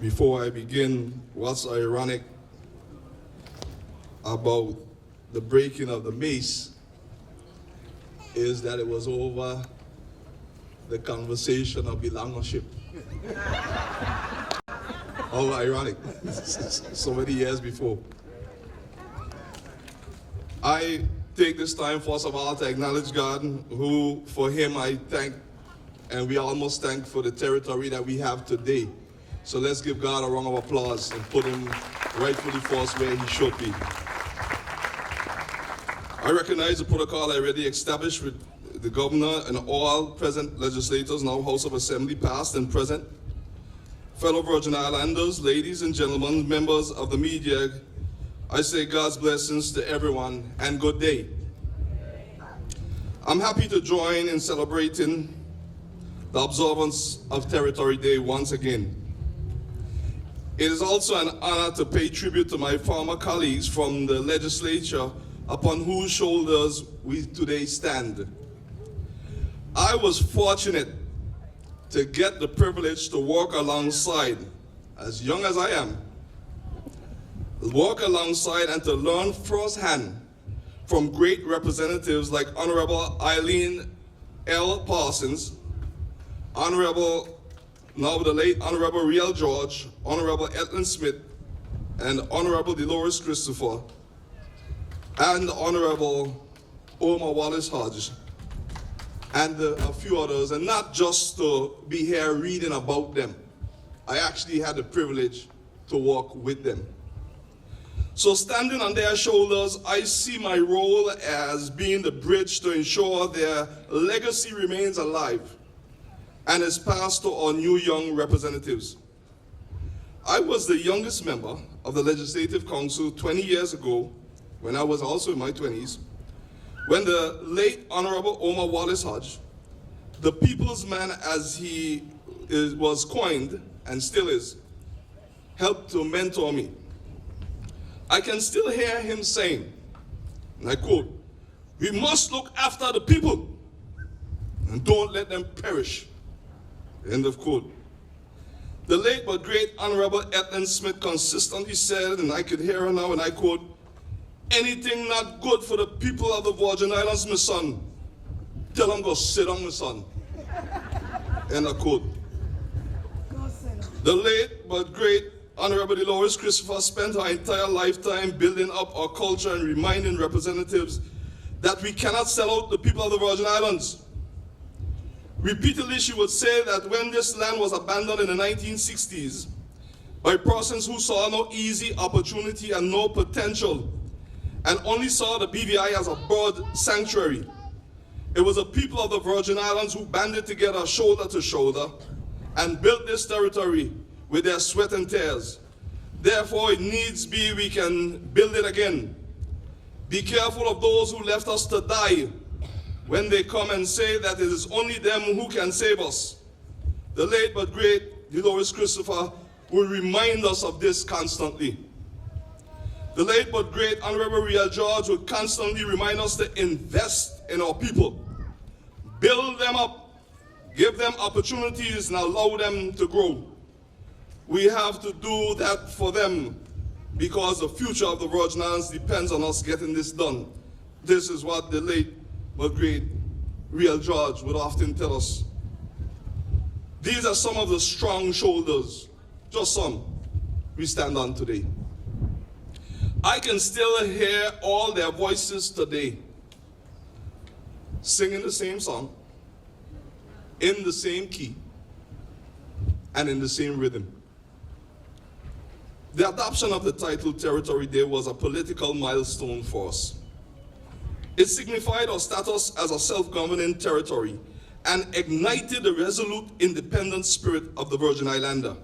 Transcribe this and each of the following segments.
Before I begin, what's ironic about the breaking of the mace is that it was over the conversation of belongership. How ironic, so many years before. I take this time, first of all, to acknowledge God, who, for him, I thank, and we almost thank for the territory that we have today. So let's give God a round of applause and put him rightfully first where he should be. I recognize the protocol already established with the governor and all present legislators, now House of Assembly, past and present. Fellow Virgin Islanders, ladies and gentlemen, members of the media, I say God's blessings to everyone and good day. I'm happy to join in celebrating the observance of Territory Day once again. It is also an honor to pay tribute to my former colleagues from the legislature upon whose shoulders we today stand. I was fortunate to get the privilege to work alongside, as young as I am, work alongside and to learn firsthand from great representatives like Honorable Eileen L. Parsons, now the late Honorable Riel George, Honorable Ethlyn Smith, and Honorable Dolores Christopher, and Honorable Omar Wallace Hodge, and a few others, and not just to be here reading about them. I actually had the privilege to work with them. So standing on their shoulders, I see my role as being the bridge to ensure their legacy remains alive and is passed to our new young representatives. I was the youngest member of the Legislative Council 20 years ago, when I was also in my 20s, when the late Honorable Omar Wallace Hodge, the people's man as he was coined and still is, helped to mentor me. I can still hear him saying, and I quote, "We must look after the people and don't let them perish." End of quote. The late but great Honorable Ethlyn Smith consistently said, and I could hear her now, and I quote, "Anything not good for the people of the Virgin Islands, my son, tell them go sit down, my son." End of quote. The late but great Honorable Dolores Christopher spent her entire lifetime building up our culture and reminding representatives that we cannot sell out the people of the Virgin Islands. Repeatedly, she would say that when this land was abandoned in the 1960s by persons who saw no easy opportunity and no potential, and only saw the BVI as a bird sanctuary, it was the people of the Virgin Islands who banded together shoulder to shoulder and built this territory with their sweat and tears. Therefore, it needs be we can build it again. Be careful of those who left us to die when they come and say that it is only them who can save us. The late but great Dolores Christopher will remind us of this constantly. The late but great Honorable Riel George will constantly remind us to invest in our people, build them up, give them opportunities, and allow them to grow. We have to do that for them because the future of the Virgin Islands depends on us getting this done. This is what the late but great Riel George would often tell us. These are some of the strong shoulders, just some, we stand on today. I can still hear all their voices today, singing the same song, in the same key, and in the same rhythm. The adoption of the title Territory Day was a political milestone for us. It signified our status as a self-governing territory and ignited the resolute independent spirit of the Virgin Islander.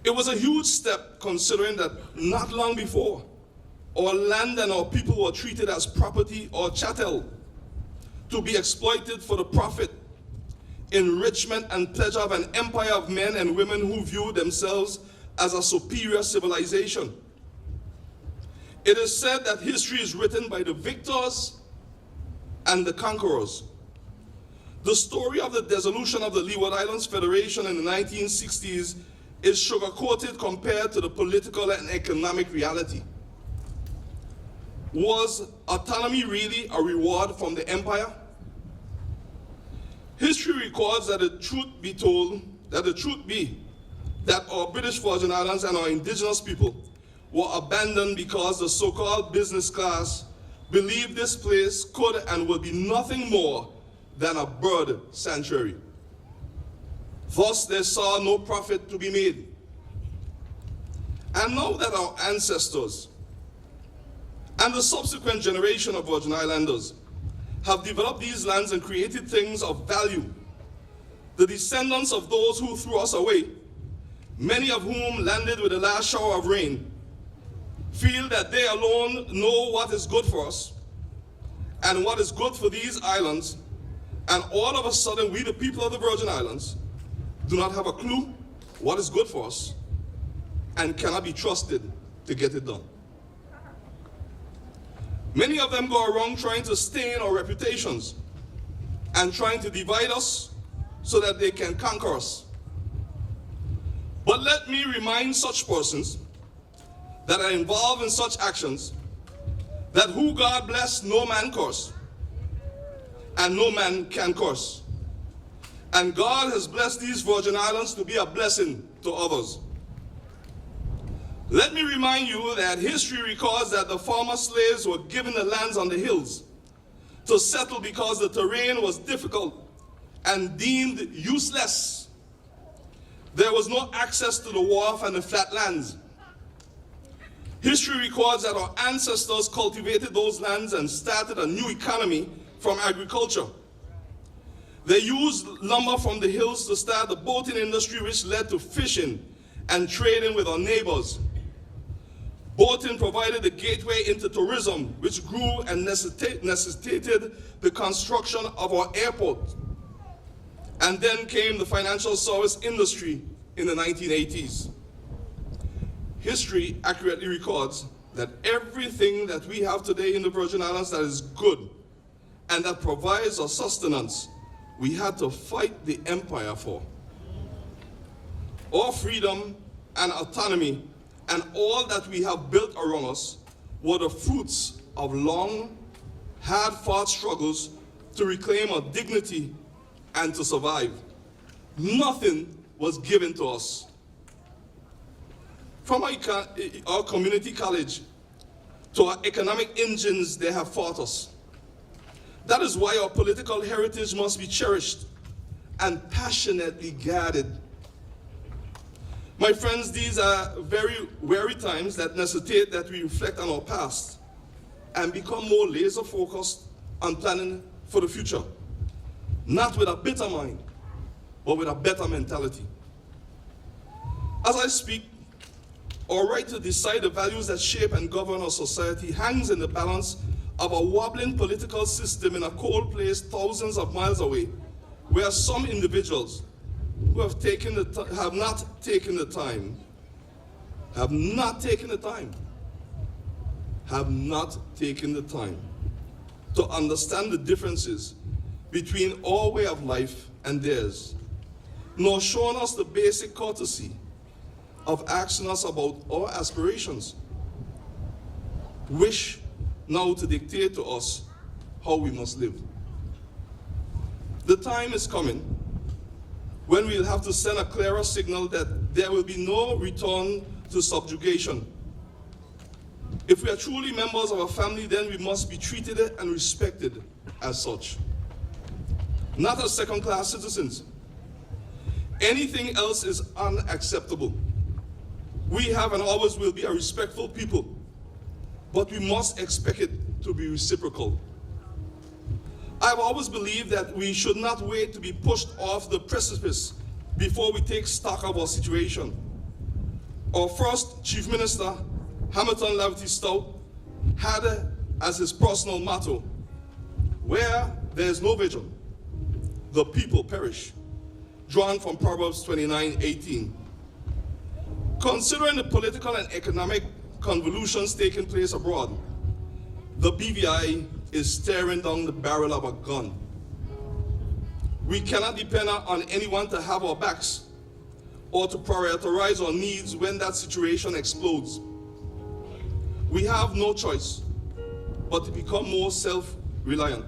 It was a huge step considering that not long before, our land and our people were treated as property or chattel to be exploited for the profit, enrichment, and pleasure of an empire of men and women who viewed themselves as a superior civilization. It is said that history is written by the victors and the conquerors. The story of the dissolution of the Leeward Islands Federation in the 1960s is sugar-coated compared to the political and economic reality. Was autonomy really a reward from the empire? History records that the truth be that our British Virgin Islands and our indigenous people were abandoned because the so-called business class believed this place could and would be nothing more than a bird sanctuary. Thus, they saw no profit to be made. And now that our ancestors and the subsequent generation of Virgin Islanders have developed these lands and created things of value, the descendants of those who threw us away, many of whom landed with the last shower of rain, feel that they alone know what is good for us and what is good for these islands, and all of a sudden we, the people of the Virgin Islands, do not have a clue what is good for us and cannot be trusted to get it done. Many of them go around trying to stain our reputations and trying to divide us so that they can conquer us. But let me remind such persons that are involved in such actions that who God bless, no man curse, and no man can curse. And God has blessed these Virgin Islands to be a blessing to others. Let me remind you that history records that the former slaves were given the lands on the hills to settle because the terrain was difficult and deemed useless. There was no access to the wharf and the flat lands. History records that our ancestors cultivated those lands and started a new economy from agriculture. They used lumber from the hills to start the boating industry, which led to fishing and trading with our neighbors. Boating provided the gateway into tourism, which grew and necessitated the construction of our airport. And then came the financial service industry in the 1980s. History accurately records that everything that we have today in the Virgin Islands that is good and that provides us sustenance, we had to fight the empire for. Our freedom and autonomy and all that we have built around us were the fruits of long, hard-fought struggles to reclaim our dignity and to survive. Nothing was given to us. From our community college to our economic engines, they have fought us. That is why our political heritage must be cherished and passionately guarded. My friends, these are very weary times that necessitate that we reflect on our past and become more laser-focused on planning for the future. Not with a bitter mind, but with a better mentality. As I speak, our right to decide the values that shape and govern our society hangs in the balance of a wobbling political system in a cold place thousands of miles away, where some individuals who have not taken the time to understand the differences between our way of life and theirs, nor shown us the basic courtesy of asking us about our aspirations, wish now to dictate to us how we must live. The time is coming when we'll have to send a clearer signal that there will be no return to subjugation. If we are truly members of a family, then we must be treated and respected as such, not as second-class citizens. Anything else is unacceptable. We have and always will be a respectful people, but we must expect it to be reciprocal. I've always believed that we should not wait to be pushed off the precipice before we take stock of our situation. Our first Chief Minister, Hamilton Laverty Stout, had as his personal motto, "Where there is no vision, the people perish," drawn from Proverbs 29:18. Considering the political and economic convolutions taking place abroad, the BVI is staring down the barrel of a gun. We cannot depend on anyone to have our backs. or to prioritize our needs when that situation explodes. We have no choice but to become more self-reliant.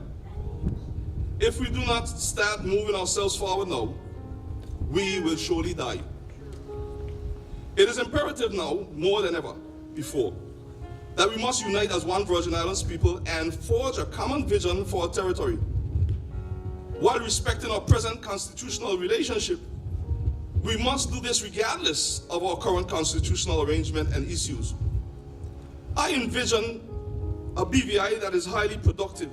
If we do not start moving ourselves forward now, we will surely die. It is imperative now, more than ever before, that we must unite as one Virgin Islands people and forge a common vision for our territory, while respecting our present constitutional relationship. We must do this regardless of our current constitutional arrangement and issues. I envision a BVI that is highly productive,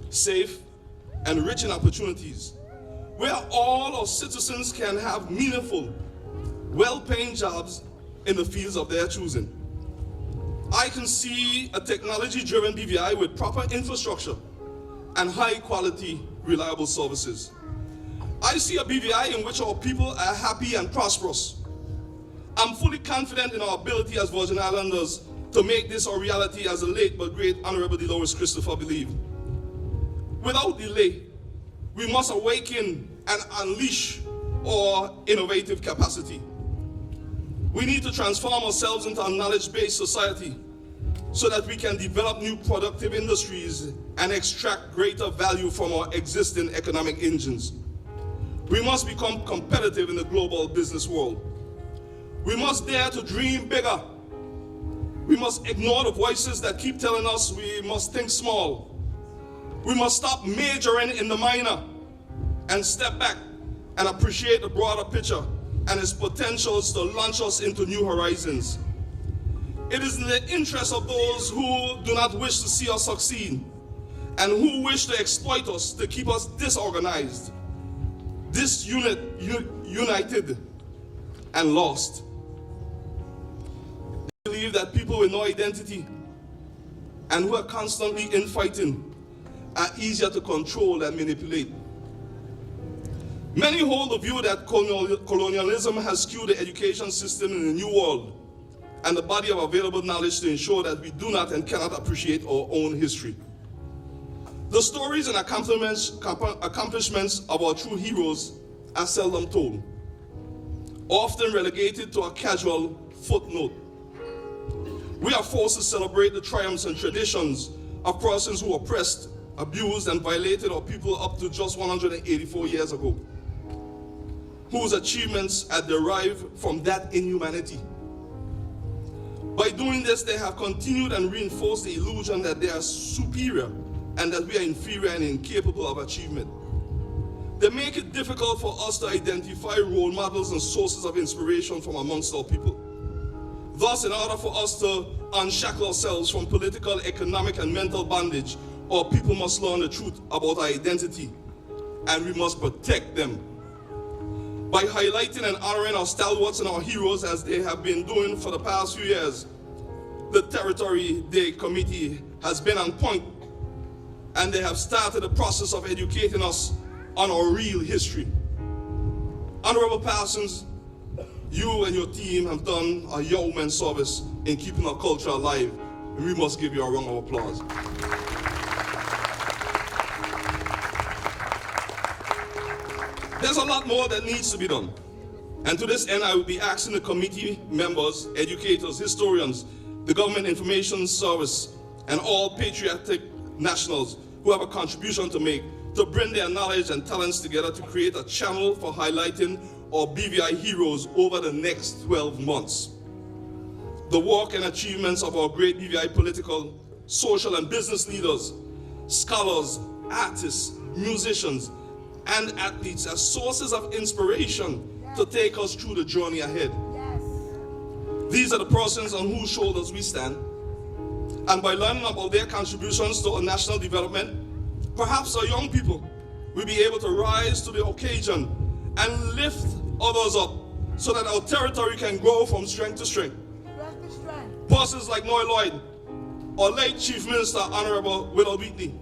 safe, and rich in opportunities, where all our citizens can have meaningful, well-paying jobs in the fields of their choosing. I can see a technology-driven BVI with proper infrastructure and high-quality, reliable services. I see a BVI in which our people are happy and prosperous. I'm fully confident in our ability as Virgin Islanders to make this a reality, as the late but great Honorable Dolores Christopher believed. Without delay, we must awaken and unleash our innovative capacity. We need to transform ourselves into a knowledge-based society so that we can develop new productive industries and extract greater value from our existing economic engines. We must become competitive in the global business world. We must dare to dream bigger. We must ignore the voices that keep telling us we must think small. We must stop majoring in the minor and step back and appreciate the broader picture and its potentials to launch us into new horizons. It is in the interest of those who do not wish to see us succeed and who wish to exploit us to keep us disorganized, disunited, and lost. I believe that people with no identity and who are constantly infighting are easier to control and manipulate. Many hold the view that colonialism has skewed the education system in the New World and the body of available knowledge to ensure that we do not and cannot appreciate our own history. The stories and accomplishments of our true heroes are seldom told, often relegated to a casual footnote. We are forced to celebrate the triumphs and traditions of persons who oppressed, abused, and violated our people up to just 184 years ago, whose achievements are derived from that inhumanity. By doing this, they have continued and reinforced the illusion that they are superior and that we are inferior and incapable of achievement. They make it difficult for us to identify role models and sources of inspiration from amongst our people. Thus, in order for us to unshackle ourselves from political, economic, and mental bondage, our people must learn the truth about our identity, and we must protect them. By highlighting and honoring our stalwarts and our heroes as they have been doing for the past few years, the Territory Day Committee has been on point, and they have started the process of educating us on our real history. Honorable Parsons, you and your team have done a yeoman service in keeping our culture alive, and we must give you a round of applause. There's a lot more that needs to be done. And to this end, I will be asking the committee members, educators, historians, the Government Information Service, and all patriotic nationals who have a contribution to make to bring their knowledge and talents together to create a channel for highlighting our BVI heroes over the next 12 months. The work and achievements of our great BVI political, social, and business leaders, scholars, artists, musicians, and athletes as sources of inspiration to take us through the journey ahead. These are the persons on whose shoulders we stand. And by learning about their contributions to our national development, perhaps our young people will be able to rise to the occasion and lift others up so that our territory can grow from strength to strength. Persons like Noy Lloyd, our late Chief Minister, Honorable Willow Wheatley,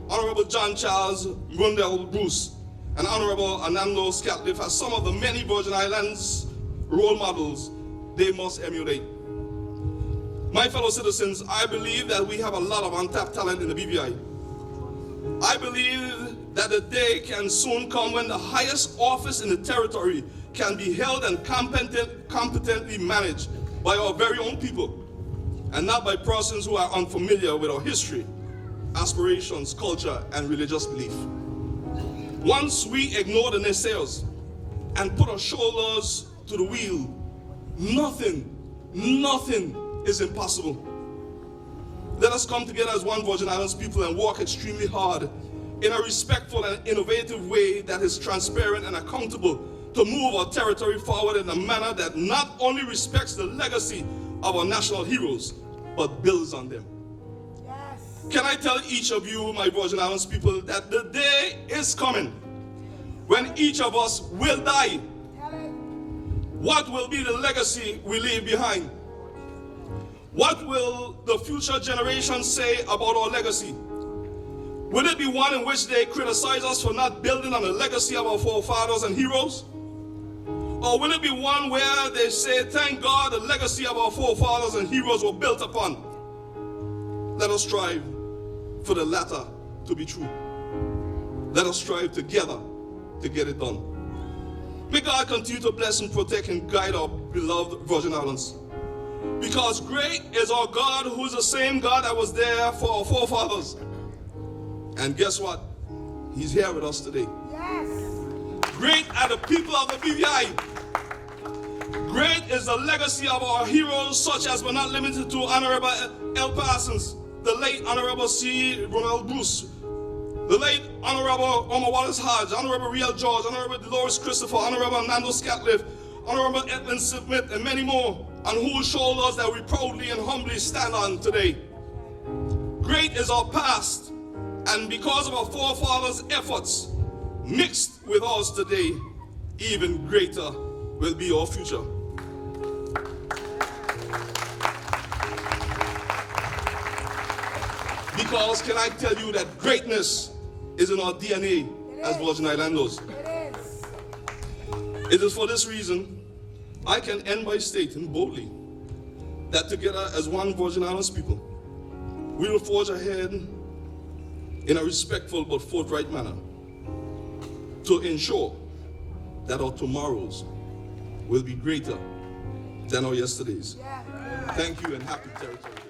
Honorable John Charles Rundell Bruce, and Honorable Anando Scatliff are some of the many Virgin Islands role models they must emulate. My fellow citizens, I believe that we have a lot of untapped talent in the BVI. I believe that the day can soon come when the highest office in the territory can be held and competently managed by our very own people, and not by persons who are unfamiliar with our history, aspirations, culture, and religious belief. Once we ignore the naysayers and put our shoulders to the wheel, nothing is impossible. Let us come together as one Virgin Islands people and work extremely hard in a respectful and innovative way that is transparent and accountable to move our territory forward in a manner that not only respects the legacy of our national heroes, but builds on them. Yes. Can I tell each of you, my Virgin Islands people, that the day is coming when each of us will die. What will be the legacy we leave behind? What will the future generations say about our legacy? Will it be one in which they criticize us for not building on the legacy of our forefathers and heroes? Or will it be one where they say, thank God the legacy of our forefathers and heroes were built upon? Let us strive for the latter to be true. Let us strive together to get it done. May God continue to bless and protect and guide our beloved Virgin Islands. Because great is our God, who is the same God that was there for our forefathers. And guess what? He's here with us today. Yes. Great are the people of the BVI. Great is the legacy of our heroes, such as but not limited to Honorable L. Parsons, the late Honorable C. Ronald Bruce, the late Honorable Omar Wallace Hodge, Honorable Riel George, Honorable Dolores Christopher, Honorable Nando Scatliff, Honorable Edwin Smith, and many more, on whose shoulders that we proudly and humbly stand on today. Great is our past, and because of our forefathers' efforts, mixed with ours today, even greater will be our future. Because can I tell you that greatness is in our DNA as Virgin Islanders. It is for this reason I can end by stating boldly that together as one Virgin Islands people, we will forge ahead in a respectful but forthright manner to ensure that our tomorrows will be greater than our yesterdays. Thank you and happy territory.